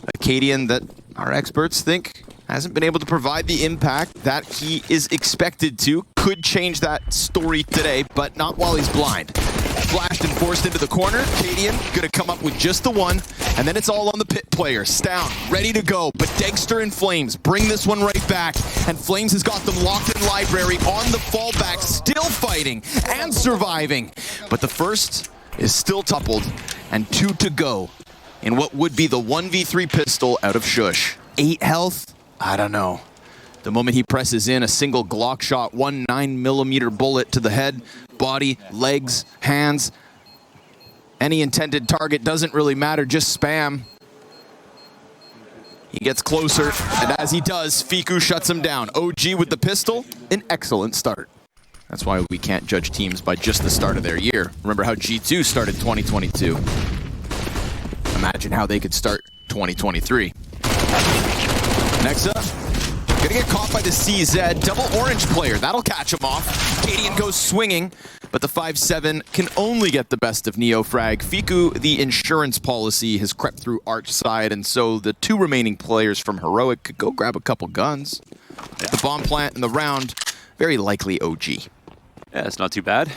A Cadian that our experts think hasn't been able to provide the impact that he is expected to. Could change that story today, but not while he's blind. Flashed and forced into the corner. Cadian gonna come up with just the one, and then it's all on the pit player. Stown, ready to go, but Degster and Flames bring this one right back, and Flames has got them locked in library on the fallback, still fighting and surviving. But the first is still toppled, and 2 to go in what would be the 1v3 pistol out of Shush. 8 health? I don't know. The moment he presses in, a single Glock shot, 1 9mm bullet to the head, body, legs, hands. Any intended target doesn't really matter, just spam. He gets closer, and as he does, Fiku shuts him down. OG with the pistol, an excellent start. That's why we can't judge teams by just the start of their year. Remember how G2 started 2022. Imagine how they could start 2023. Next up, gonna get caught by the CZ, double orange player, that'll catch him off. Cadian goes swinging, but the 5-7 can only get the best of Neofrag. Fiku, the insurance policy, has crept through Arch side, and so the 2 remaining players from Heroic could go grab a couple guns. Yeah. The bomb plant in the round, very likely OG. Yeah, it's not too bad.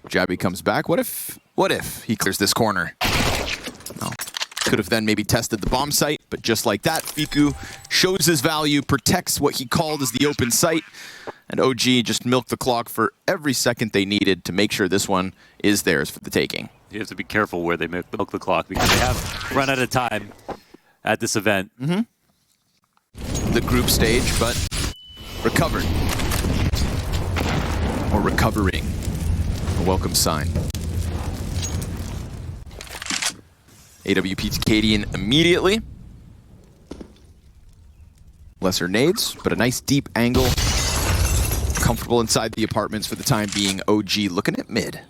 Jabby comes back. What if he clears this corner? No. Could have then maybe tested the bomb site, but just like that, Fiku shows his value, protects what he called as the open site, and OG just milked the clock for every second they needed to make sure this one is theirs for the taking. You have to be careful where they milk the clock, because they have run out of time at this event. The group stage, but recovered. Or recovering. A welcome sign. AWP to Cadian immediately. Lesser nades, but a nice deep angle. Comfortable inside the apartments for the time being. OG looking at mid.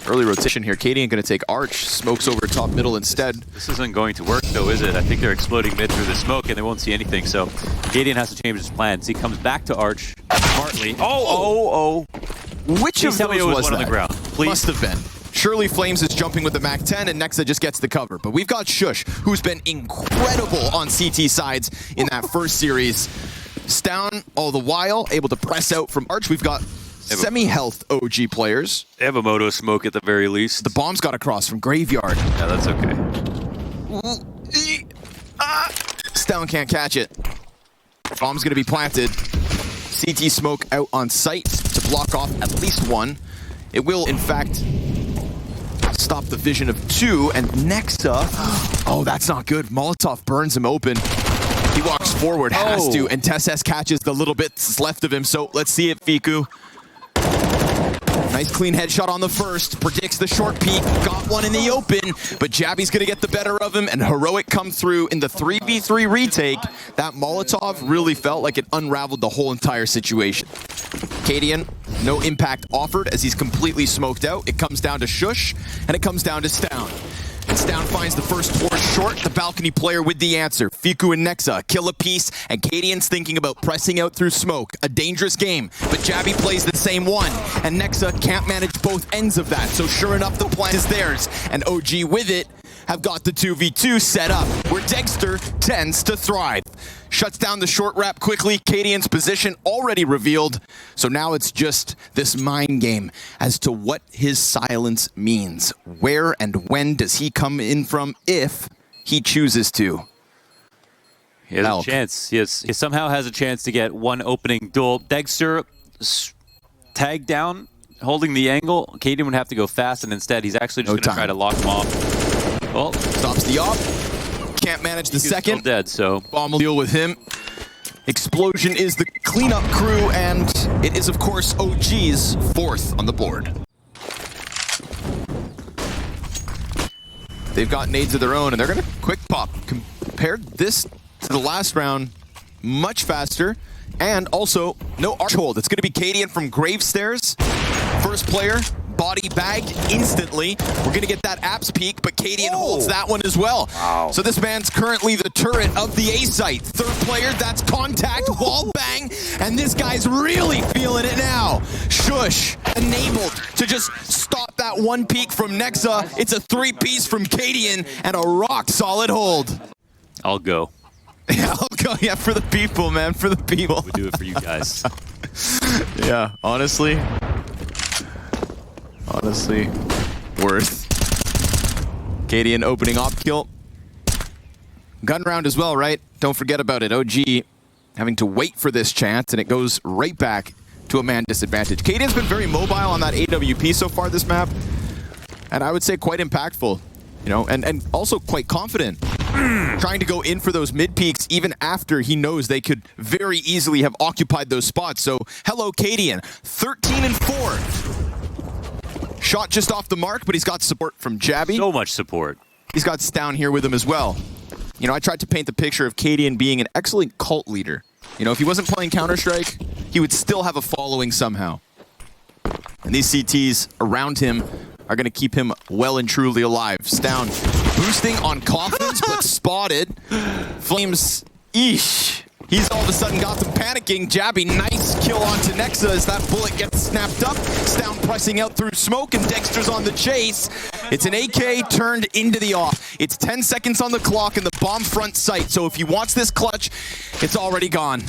Early rotation here. Cadian going to take Arch. Smokes over top middle instead. This isn't going to work though, is it? I think they're exploding mid through the smoke and they won't see anything. So Cadian has to change his plans. He comes back to Arch smartly. Which of those was one that? on the ground, please. Must have been. Surely Flames is jumping with the MAC-10 and Nexa just gets the cover. But we've got Shush, who's been incredible on CT sides in that first series. Stown, all the while, able to press out from Arch. We've got semi-health OG players. They have a moto smoke at the very least. The bomb's got across from Graveyard. Yeah, that's okay. Stown can't catch it. Bomb's gonna be planted. CT smoke out on site to block off at least one. It will, in fact, stop the vision of 2, and Nexa, oh, that's not good. Molotov burns him open. He walks forward, has to, and Tesses catches the little bits left of him, so let's see it, Fiku. Nice clean headshot on the first, predicts the short peek, got one in the open, but Jabby's gonna get the better of him, and Heroic come through in the 3v3 retake. That Molotov really felt like it unraveled the whole entire situation. Cadian, no impact offered as he's completely smoked out. It comes down to Shush, and it comes down to Stown. And Stown finds the first force short, the balcony player with the answer. Fiku and Nexa kill a piece, and Cadian's thinking about pressing out through smoke. A dangerous game, but Jabby plays the same one, and Nexa can't manage both ends of that, so sure enough, the plan is theirs. And OG with it have got the 2v2 set up, where Degster tends to thrive. Shuts down the short wrap quickly. Cadian's position already revealed. So now it's just this mind game as to what his silence means. Where and when does he come in from if he chooses to? He has a chance. He somehow has a chance to get one opening duel. Degster tagged down, holding the angle. Cadian would have to go fast, and instead he's actually just going to try to lock him off. Well, stops the op. Can't manage the second. Still dead, so bomb will deal with him. Explosion is the cleanup crew, and it is, of course, OG's 4th on the board. They've got nades of their own, and they're going to quick pop. Compared this to the last round, much faster, and also no arch hold. It's going to be Cadian from Gravestairs. First player, body bagged instantly. We're going to get that apps peak, but Kadian holds that one as well. Wow. So this man's currently the turret of the A site. Third player, that's contact, wall bang, and this guy's really feeling it now. Shush, enabled to just stop that one peak from Nexa. It's a three-piece from Kadian and a rock-solid hold. I'll go. Yeah, I'll go. Yeah, for the people, man, for the people. We do it for you guys. Yeah, honestly, worth. Kadian opening op kill. Gun round as well, right? Don't forget about it. OG having to wait for this chance, and it goes right back to a man disadvantage. Kadian's been very mobile on that AWP so far this map, and I would say quite impactful, you know, and also quite confident. Trying to go in for those mid peaks even after he knows they could very easily have occupied those spots. So, hello, Kadian. 13 and 4. Shot just off the mark, but he's got support from Jabby. So much support. He's got Stown here with him as well. You know, I tried to paint the picture of Kadian being an excellent cult leader. You know, if he wasn't playing Counter-Strike, he would still have a following somehow. And these CTs around him are going to keep him well and truly alive. Stown boosting on Coffins, but spotted. Flames, eesh. He's all of a sudden got them panicking. Jabby, nice kill onto Nexa as that bullet gets snapped up. Stown pressing out through smoke, and Dexter's on the chase. It's an AK turned into the off. It's 10 seconds on the clock in the bomb front site, so if he wants this clutch, it's already gone.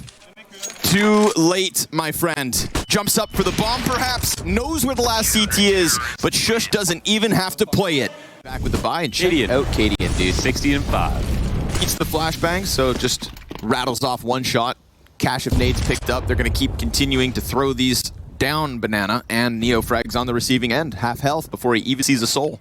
Too late, my friend. Jumps up for the bomb, perhaps. Knows where the last CT is, but Shush doesn't even have to play it. Back with the buy and check out Kadian, dude. 60 and 5. Eats the flashbang, so just rattles off one shot. Cache of nades picked up. They're going to keep continuing to throw these down Banana, and Neo frags on the receiving end. Half health before he even sees a soul.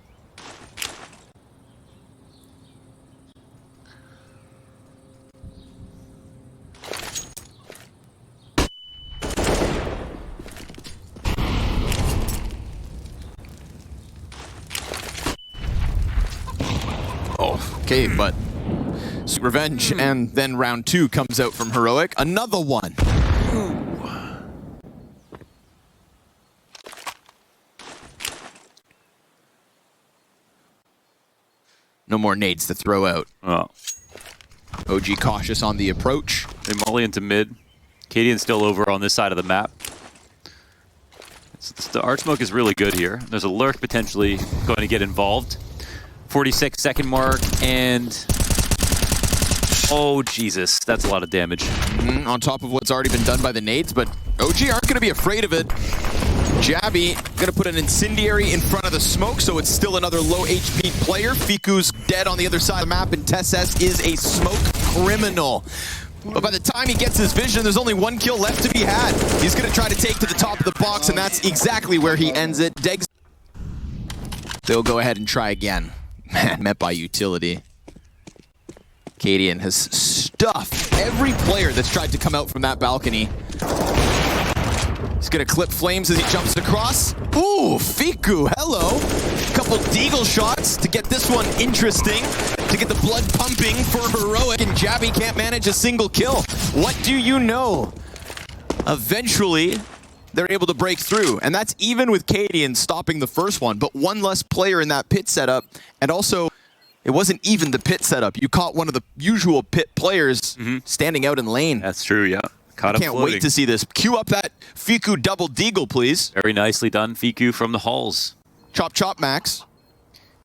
Okay, but revenge, and then round 2 comes out from Heroic. Another one. No more nades to throw out. Oh. OG cautious on the approach. They molly into mid. Kadian's still over on this side of the map. The art smoke is really good here. There's a lurk potentially going to get involved. 46-second mark, and oh Jesus, that's a lot of damage. On top of what's already been done by the nades, but OG aren't going to be afraid of it. Jabby going to put an incendiary in front of the smoke, so it's still another low HP player. Fiku's dead on the other side of the map, and Tesses is a smoke criminal. But by the time he gets his vision, there's only one kill left to be had. He's going to try to take to the top of the box, and that's exactly where he ends it. Degs. They'll go ahead and try again. Man, met by utility. Kadian has stuffed every player that's tried to come out from that balcony. He's gonna clip Flames as he jumps across. Ooh, Fiku, hello. Couple deagle shots to get this one interesting, to get the blood pumping for Heroic, and Jabby can't manage a single kill. What do you know? Eventually, they're able to break through, and that's even with Kadian stopping the first one, but one less player in that pit setup, and also, it wasn't even the pit setup. You caught one of the usual pit players standing out in lane. That's true, yeah. Caught him Can't floating. wait to see this. Cue up that Fiku double deagle, please. Very nicely done, Fiku from the halls. Chop, chop, Max.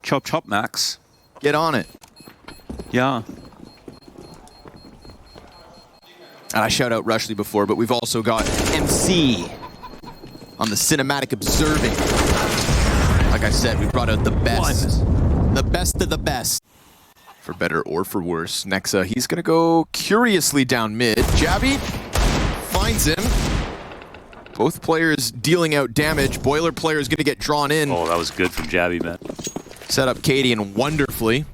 Chop, chop, Max. Get on it. Yeah. And I shout out Rushley before, but we've also got MC on the cinematic observing. Like I said, we brought out the best. The best of the best. For better or for worse. Nexa, he's going to go curiously down mid. Jabby finds him. Both players dealing out damage. Boiler player is going to get drawn in. Oh, that was good from Jabby, man. Set up Kadian wonderfully.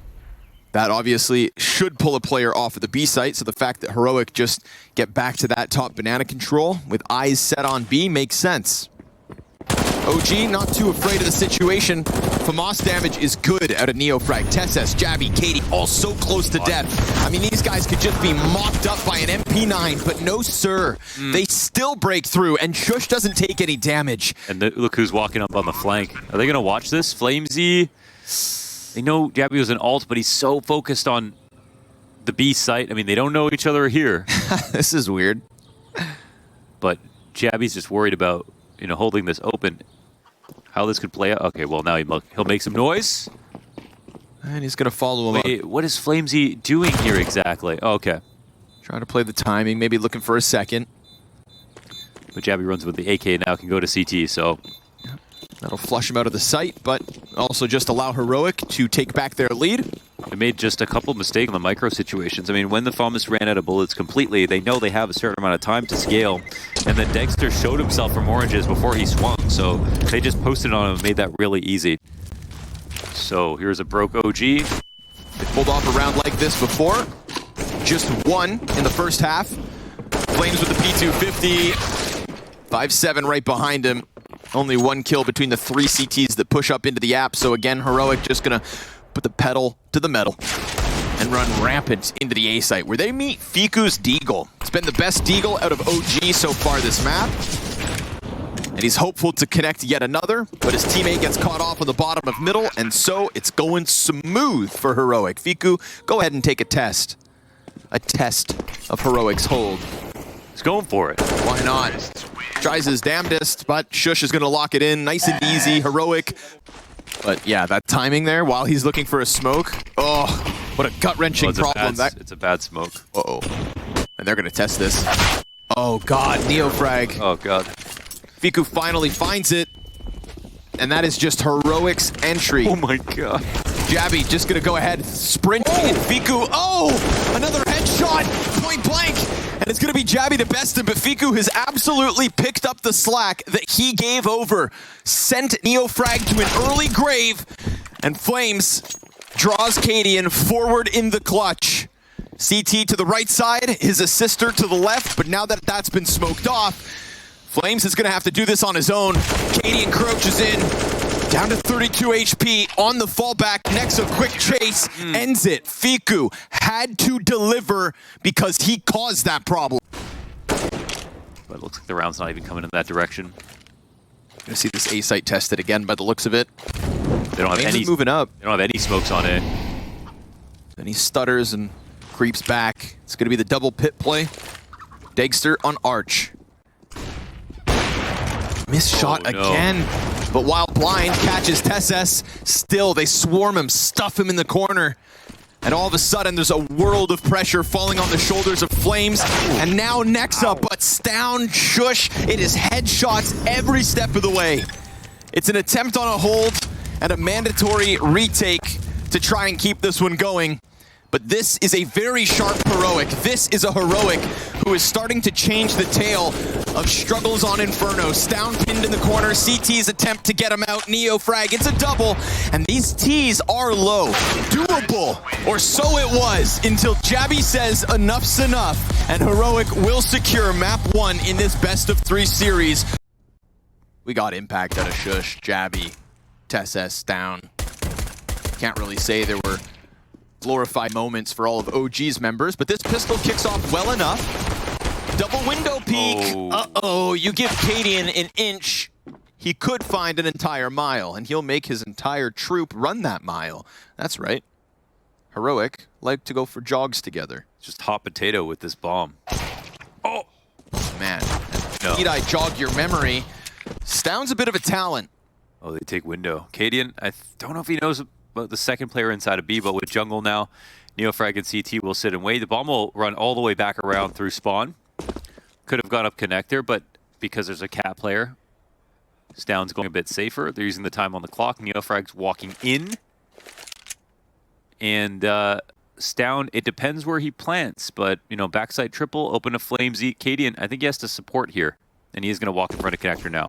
That obviously should pull a player off of the B site, so the fact that Heroic just get back to that top banana control with eyes set on B makes sense. OG not too afraid of the situation. FAMAS damage is good out of Neofrag. Tesses, Jabby, Katie, all so close to death. I mean, these guys could just be mopped up by an MP9, but no sir. They still break through, and Shush doesn't take any damage. And look who's walking up on the flank. Are they going to watch this? Flamesy, they know Jabby was an ult, but he's so focused on the B site. I mean, they don't know each other here. This is weird. But Jabby's just worried about, holding this open. How this could play out. Okay, well, now he'll make some noise. And he's going to follow him up. What is Flamesy doing here exactly? Oh, okay. Trying to play the timing, maybe looking for a second. But Jabby runs with the AK now, can go to CT, so... That'll flush him out of the site, but also just allow Heroic to take back their lead. They made just a couple mistakes on the micro situations. I mean, when the FAMAS ran out of bullets completely, they know they have a certain amount of time to scale. And then Dexter showed himself from oranges before he swung, so they just posted on him and made that really easy. So here's a broke OG. They pulled off a round like this before. Just one in the first half. Flames with the P250. 5-7 right behind him. Only one kill between the 3 CTs that push up into the app. So again, Heroic just gonna put the pedal to the metal and run rampant into the A site, where they meet Fiku's Deagle. It's been the best Deagle out of OG so far this map. And he's hopeful to connect yet another, but his teammate gets caught off on the bottom of middle, and so it's going smooth for Heroic. Fiku, go ahead and take a test. A test of Heroic's hold. He's going for it. Why not? Tries his damnedest, but Shush is going to lock it in. Nice and easy. Heroic. But yeah, that timing there while he's looking for a smoke. Oh, what a gut-wrenching problem. It's a bad smoke. Uh-oh. And they're going to test this. Oh, God. Neofrag. Oh, God. Fiku finally finds it. And that is just Heroic's entry. Oh, my God. Jabby just going to go ahead, sprint in. Fiku. Oh, another headshot. Point blank. And it's going to be Jabby to best him, but Fiku has absolutely picked up the slack that he gave over. Sent Neofrag to an early grave, and Flames draws Cadian forward in the clutch. CT to the right side, his assister to the left, but now that that's been smoked off, Flames is going to have to do this on his own. Cadian crouches in, down to 32 HP on the fallback. Next, a quick chase ends it. Fiku had to deliver because he caused that problem. But it looks like the round's not even coming in that direction. Gonna see this A site tested again by the looks of it. They don't have any moving up. They don't have any smokes on it. Then he stutters and creeps back. It's gonna be the double pit play. Dexter on Arch. Missed shot again. But while blind catches Tesses, still they swarm him, stuff him in the corner. And all of a sudden there's a world of pressure falling on the shoulders of Flames. And now Nexa, but down, Shush. It is headshots every step of the way. It's an attempt on a hold and a mandatory retake to try and keep this one going. But this is a very sharp Heroic. This is a Heroic who is starting to change the tale of struggles on Inferno. Stown pinned in the corner. CT's attempt to get him out. Neofrag, it's a double. And these T's are low. Doable. Or so it was until Jabby says enough's enough. And Heroic will secure map 1 in this best of 3 series. We got impact out of Shush, Jabby, Tesses, Down. Can't really say there were glorified moments for all of OG's members, but this pistol kicks off well enough. Double window peek. Uh-oh, you give Cadian an inch. He could find an entire mile, and he'll make his entire troop run that mile. That's right. Heroic like to go for jogs together. Just hot potato with this bomb. Oh, man. Need I jog your memory? Stown's a bit of a talent. Oh, they take window. Cadian, I don't know if he knows about the second player inside of B, but with jungle now, Neofrag and CT will sit and wait. The bomb will run all the way back around through spawn. Could have gone up connector, but because there's a cat player, Stown's going a bit safer. They're using the time on the clock. Neofrag's walking in. And Stown, it depends where he plants, but, backside triple, open to Flames, Cadian, I think he has to support here. And he is going to walk in front of connector now.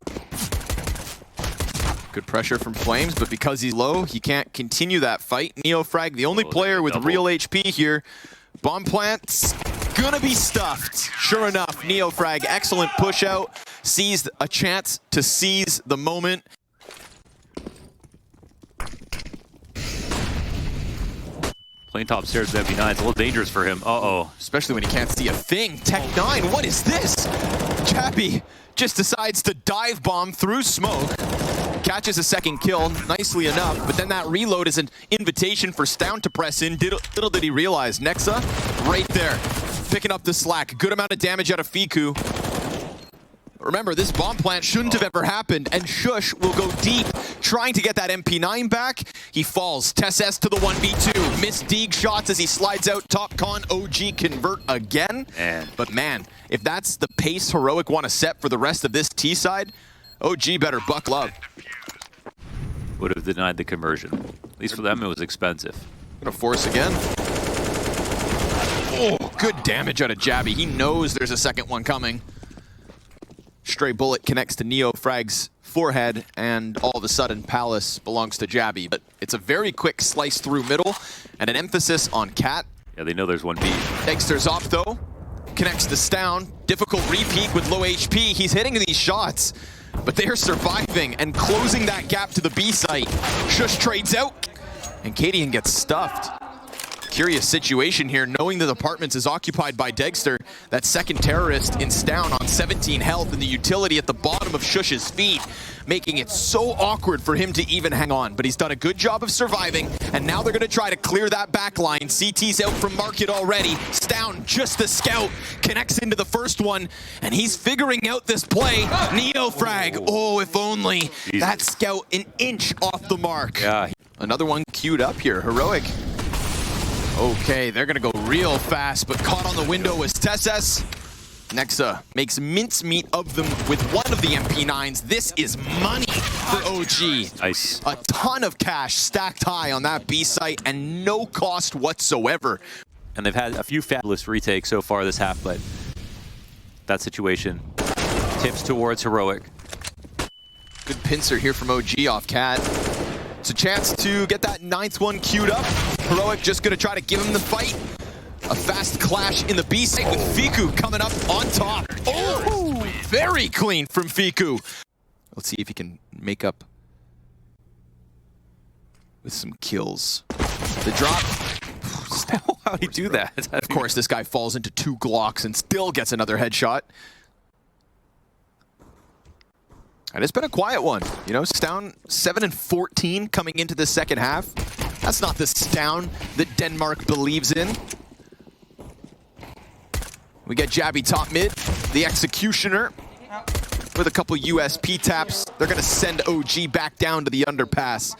Good pressure from Flames, but because he's low, he can't continue that fight. Neofrag, the only player with real HP here. Bomb plant's gonna be stuffed. Sure enough, Neofrag, excellent push out. seized a chance to seize the moment. Playing top stairs with MP9 is a little dangerous for him. Uh-oh. Especially when he can't see a thing. Tech9, what is this? Jabby just decides to dive bomb through smoke. Catches a second kill, nicely enough, but then that reload is an invitation for Stound to press in. Little did he realize, Nexa, right there, picking up the slack. Good amount of damage out of Fiku. Remember, this bomb plant shouldn't have ever happened, and Shush will go deep, trying to get that MP9 back. He falls. TessS to the 1v2. Missed Deeg shots as he slides out. Top con OG convert again. But man, if that's the pace Heroic want to set for the rest of this T-side, OG better buckle up. Would have denied the conversion. At least for them, it was expensive. Gonna force again. Oh, good damage out of Jabby. He knows there's a second one coming. Stray bullet connects to NeoFrag's forehead, and all of a sudden, Palace belongs to Jabby. But it's a very quick slice through middle, and an emphasis on Cat. Yeah, they know there's one B. Dexter's off, though. Connects to Stound. Difficult re-peek with low HP. He's hitting these shots, but they're surviving and closing that gap to the B site. Shush trades out, and Cadian gets stuffed. Curious situation here, knowing that apartments is occupied by Dexter, that second terrorist in Stound on 17 health, and the utility at the bottom of Shush's feet, making it so awkward for him to even hang on. But he's done a good job of surviving, and now they're going to try to clear that back line. CT's out from market already. Stound, just the scout, connects into the first one, and he's figuring out this play. NeoFrag, oh, if only. Jesus. That scout an inch off the mark. Yeah. Another one queued up here, Heroic. Okay, they're gonna go real fast, but caught on the window was TessS. Nexa makes mincemeat of them with one of the MP9s. This is money for OG. Nice. A ton of cash stacked high on that B site and no cost whatsoever. And they've had a few fabulous retakes so far this half, but that situation tips towards Heroic. Good pincer here from OG off Cat. It's a chance to get that 9th one queued up. Heroic just gonna try to give him the fight. A fast clash in the B site with Fiku coming up on top. Oh, very clean from Fiku. Let's see if he can make up with some kills. The drop. How'd he do that? Of course, this guy falls into 2 Glocks and still gets another headshot. And it's been a quiet one. You know, Stound 7-14 coming into the second half. That's not the Stound that Denmark believes in. We get Jabby top mid, the Executioner, with a couple USP taps. They're gonna send OG back down to the underpass.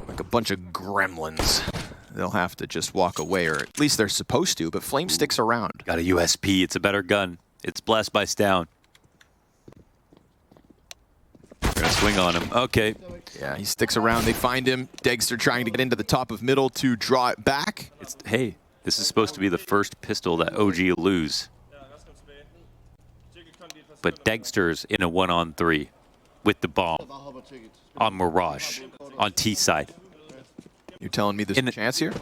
Like a bunch of gremlins. They'll have to just walk away, or at least they're supposed to, but Flame sticks around. Got a USP, it's a better gun. It's blessed by Stound. They're gonna swing on him, okay. Yeah, he sticks around, they find him. Dexter trying to get into the top of middle to draw it back. Hey, this is supposed to be the first pistol that OG lose. But Dexter's in a 1-on-3 with the bomb on Mirage, on T side. You're telling me there's a chance here?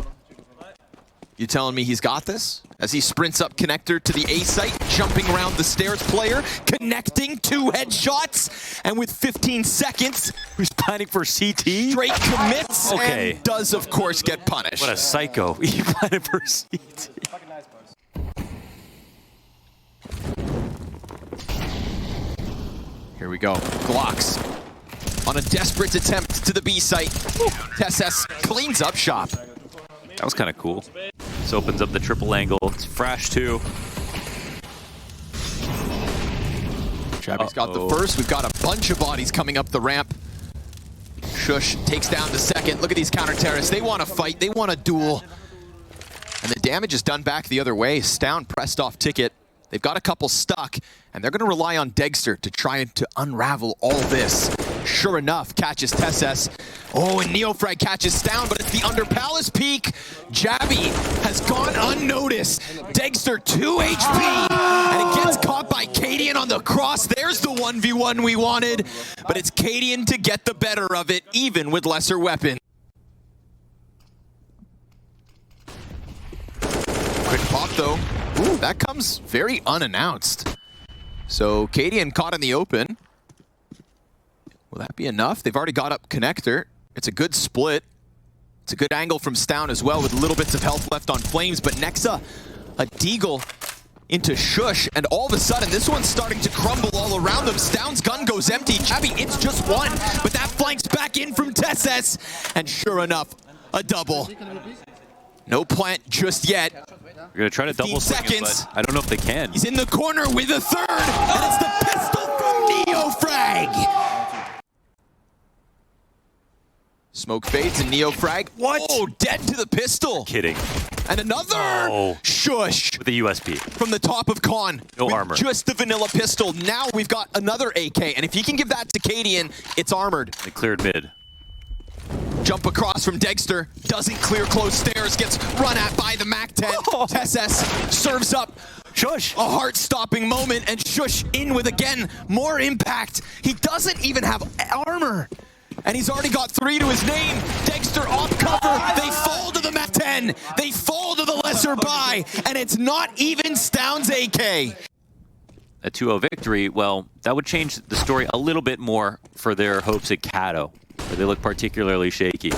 You telling me he's got this? As he sprints up connector to the A site, jumping around the stairs player, connecting 2 headshots, and with 15 seconds, who's planning for CT? Straight commits, and does of course get punished. What a psycho. He planning for CT. Here we go, Glocks. On a desperate attempt to the B site, TessS cleans up shop. That was kind of cool. This opens up the triple angle. It's Frash 2. Jabby's got the first. We've got a bunch of bodies coming up the ramp. Shush takes down the second. Look at these counter-terrorists. They want to fight. They want a duel. And the damage is done back the other way. Stound pressed off ticket. They've got a couple stuck, and they're going to rely on Dexter to try to unravel all this. Sure enough, catches TessS. Oh, and NeoFrag catches Stound, but it's the under Palace peak. Jabby has gone unnoticed. Dexter 2 HP, and it gets caught by Cadian on the cross. There's the 1v1 we wanted, but it's Cadian to get the better of it, even with lesser weapons. Quick pop though. Ooh, that comes very unannounced. So Cadian caught in the open. Will that be enough? They've already got up connector. It's a good split. It's a good angle from Stown as well with little bits of health left on Flames, but Nexa, a deagle into Shush, and all of a sudden this one's starting to crumble all around them. Stown's gun goes empty. Jabby, it's just one, but that flanks back in from TeSS, and sure enough, a double. No plant just yet. We're gonna try to double swing it, but I don't know if they can. He's in the corner with a third, and it's the pistol from Neofrag. Smoke fades and Neofrag. What? Oh, dead to the pistol. Kidding. And another Shush with a USP from the top of Con. No with armor. Just the vanilla pistol. Now we've got another AK, and if he can give that to Cadian, it's armored. They cleared mid. Jump across from Dexter, doesn't clear close stairs, gets run at by the MAC-10. TeSS serves up. Shush! A heart-stopping moment, and Shush in with, again, more impact. He doesn't even have armor. And he's already got 3 to his name. Dexter off cover. They fall to the MAC-10. They fall to the lesser buy. And it's not even Stown's AK. A 2-0 victory, well, that would change the story a little bit more for their hopes at Kato, where they look particularly shaky.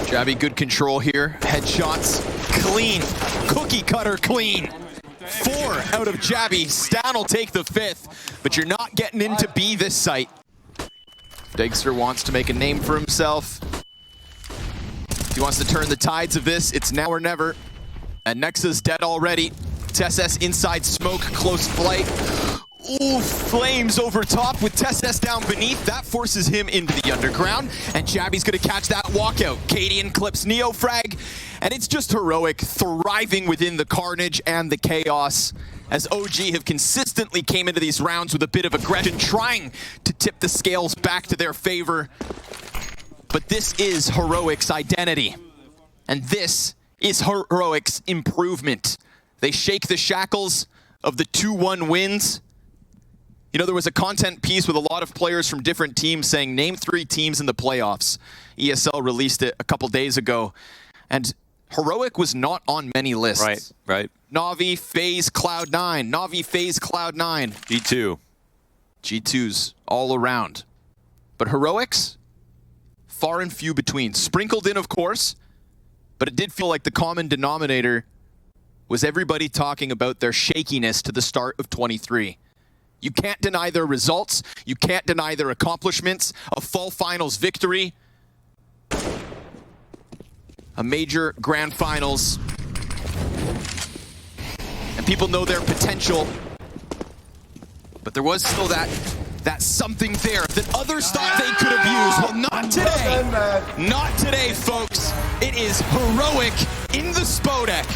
Jabby, good control here. Headshots, clean. Cookie cutter clean. 4 out of Jabby. Stown will take the 5th, but you're not getting into B this site. Dexter wants to make a name for himself. He wants to turn the tides of this. It's now or never. And Nexa's dead already. TeSS inside smoke, close flight. Ooh, Flames over top with TeSS down beneath. That forces him into the underground. And Jabby's gonna catch that walkout. Cadian clips Neofrag. And it's just Heroic thriving within the carnage and the chaos, as OG have consistently came into these rounds with a bit of aggression, trying to tip the scales back to their favor. But this is Heroic's identity. And this is Heroic's improvement. They shake the shackles of the 2-1 wins. You know, there was a content piece with a lot of players from different teams saying, name 3 teams in the playoffs. ESL released it a couple days ago. And Heroic was not on many lists. Right. Na'Vi, FaZe, Cloud9. Na'Vi, FaZe, Cloud9. G2. G2s all around. But Heroics, far and few between. Sprinkled in, of course, but it did feel like the common denominator was everybody talking about their shakiness to the start of 23. You can't deny their results. You can't deny their accomplishments. A fall finals victory. A major grand finals. And people know their potential. But there was still that something there that others thought they could have used. Well, not today. Not today, folks. It is Heroic in the Spodek.